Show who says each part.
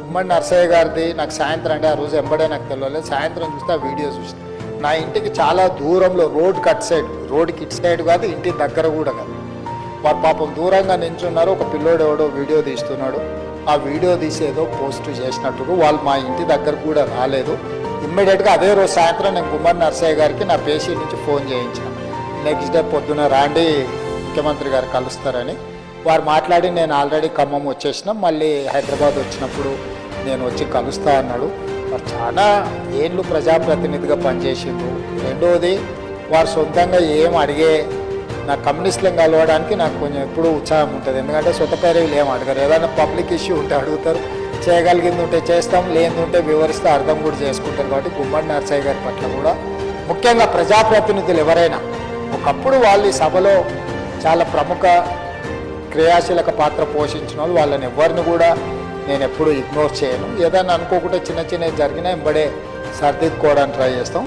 Speaker 1: గుమ్మడి నర్సయ్య గారిది నాకు సాయంత్రం అంటే ఆ రోజు ఎంబడే నాకు తెలియలేదు. సాయంత్రం చూస్తే ఆ వీడియో చూస్తే నా ఇంటికి చాలా దూరంలో రోడ్ కట్ సైడ్, రోడ్కి ఇటు సైడ్ కాదు, ఇంటి దగ్గర కూడా కాదు. వారు పాపం దూరంగా నించున్నారు. ఒక పిల్లోడు ఎవడో వీడియో తీస్తున్నాడు. ఆ వీడియో తీసేదో పోస్ట్ చేసినట్టు వాళ్ళు మా ఇంటి దగ్గర కూడా రాలేదు. ఇమ్మీడియట్గా అదే రోజు సాయంత్రం నేను గుమ్మడి నర్సయ్య గారికి నా పేషీ నుంచి ఫోన్ చేయించాను. నెక్స్ట్ డే పొద్దున రాండి ముఖ్యమంత్రి గారు కలుస్తారని. వారు మాట్లాడి నేను ఆల్రెడీ ఖమ్మం వచ్చేసిన, మళ్ళీ హైదరాబాద్ వచ్చినప్పుడు నేను వచ్చి కలుస్తా అన్నాడు. వారు చాలా ఏళ్ళు ప్రజాప్రతినిధిగా పనిచేసిండ్రు. రెండవది వారు సొంతంగా ఏం అడిగే, నా కమ్యూనిస్టులను కలవడానికి నాకు కొంచెం ఎప్పుడూ ఉత్సాహం ఉంటుంది. ఎందుకంటే సొంత పేరులు ఏం అడగారు. ఏదైనా పబ్లిక్ ఇష్యూ ఉంటే అడుగుతారు, చేయగలిగింది ఉంటే చేస్తాం, లేనిది ఉంటే వివరిస్తే అర్థం కూడా చేసుకుంటారు. కాబట్టి గుమ్మడి నర్సయ్య గారి పట్ల కూడా ముఖ్యంగా ప్రజాప్రతినిధులు ఎవరైనా ఒకప్పుడు వాళ్ళు ఈ సభలో చాలా ప్రముఖ క్రియాశీలక పాత్ర పోషించిన వాళ్ళని ఎవరిని కూడా నేను ఎప్పుడూ ఇగ్నోర్ చేయను. ఏదైనా అనుకోకుండా చిన్న చిన్నవి జరిగినా వెంబడే సర్దిద్దుకోవడానికి ట్రై చేస్తాం.